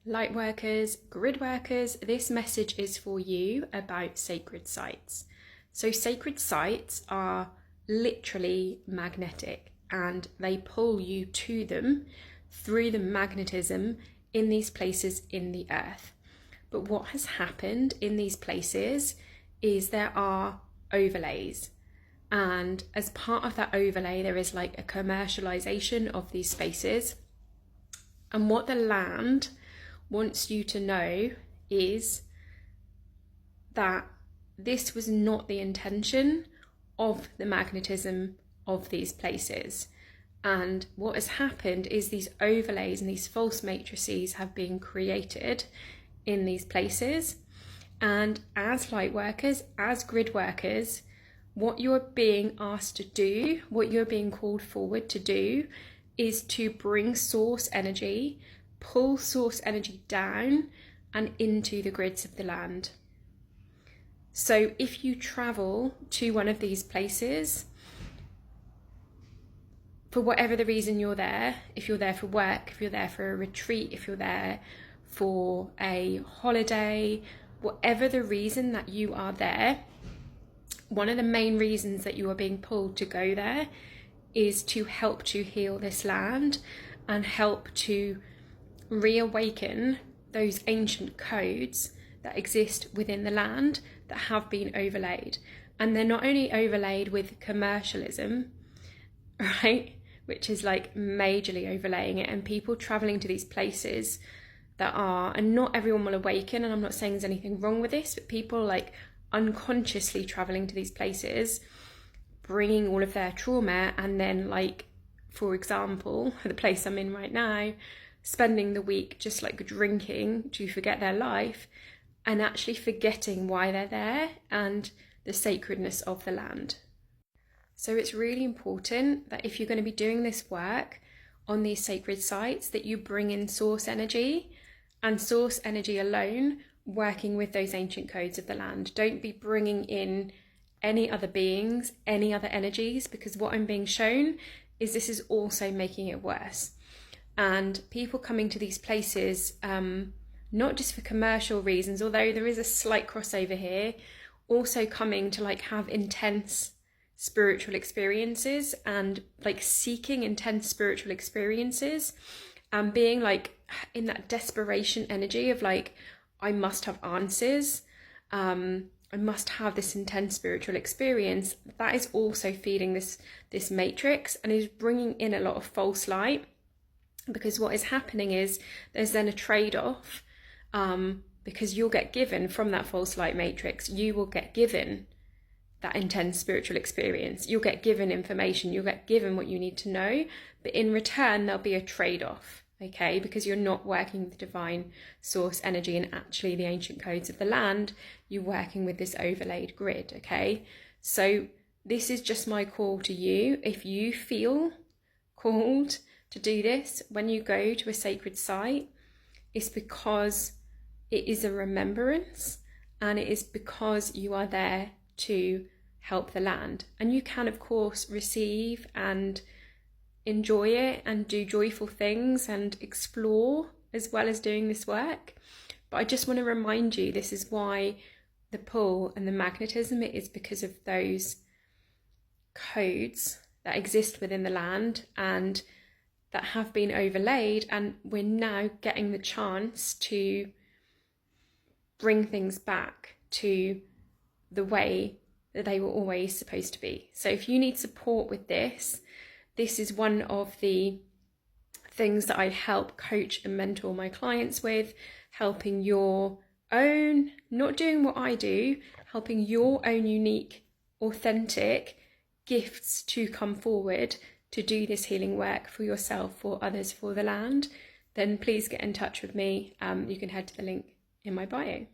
Lightworkers, grid workers, this message is for you about sacred sites. So sacred sites are literally magnetic and they pull you to them through the magnetism in these places in the earth. But what has happened in these places is there are overlays. And as part of that overlay, there is like a commercialization of these spaces. And what the land wants you to know is that this was not the intention of the magnetism of these places. And what has happened is these overlays and these false matrices have been created in these places. And as light workers, as grid workers, what you're being asked to do, what you're being called forward to do, is to bring source energy, pull source energy down and into the grids of the land. So if you travel to one of these places, for whatever the reason you're there, if you're there for work, if you're there for a retreat, if you're there for a holiday, whatever the reason that you are there, one of the main reasons that you are being pulled to go there is to help to heal this land and help to reawaken those ancient codes that exist within the land that have been overlaid. And they're not only overlaid with commercialism, right, which is like majorly overlaying it, and people traveling to these places that are, and not everyone will awaken, and I'm not saying there's anything wrong with this, but people like unconsciously traveling to these places, bringing all of their trauma, and then like, for example, the place I'm in right now, spending the week just like drinking to forget their life and actually forgetting why they're there and the sacredness of the land. So it's really important that if you're going to be doing this work on these sacred sites, that you bring in source energy, and source energy alone, working with those ancient codes of the land. Don't be bringing in any other beings, any other energies, because what I'm being shown is this is also making it worse. And people coming to these places, not just for commercial reasons, although there is a slight crossover here, also coming to like have intense spiritual experiences and like seeking intense spiritual experiences and being like in that desperation energy of like, I must have answers, I must have this intense spiritual experience. That is also feeding this matrix and is bringing in a lot of false light, because what is happening is there's then a trade-off, because you'll get given from that false light matrix, you will get given that intense spiritual experience, you'll get given information, you'll get given what you need to know, but in return there'll be a trade-off, okay, because you're not working with divine source energy and actually the ancient codes of the land, you're working with this overlaid grid, okay? So this is just my call to you. If you feel called to do this when you go to a sacred site, it's because it is a remembrance, and it is because you are there to help the land. And you can of course receive and enjoy it and do joyful things and explore as well as doing this work, but I just want to remind you, this is why the pull and the magnetism, it is because of those codes that exist within the land and that have been overlaid, and we're now getting the chance to bring things back to the way that they were always supposed to be. So if you need support with this, this is one of the things that I help coach and mentor my clients with, helping your own, not doing what I do, helping your own unique, authentic gifts to come forward to do this healing work for yourself, for others, for the land. Then please get in touch with me. You can head to the link in my bio.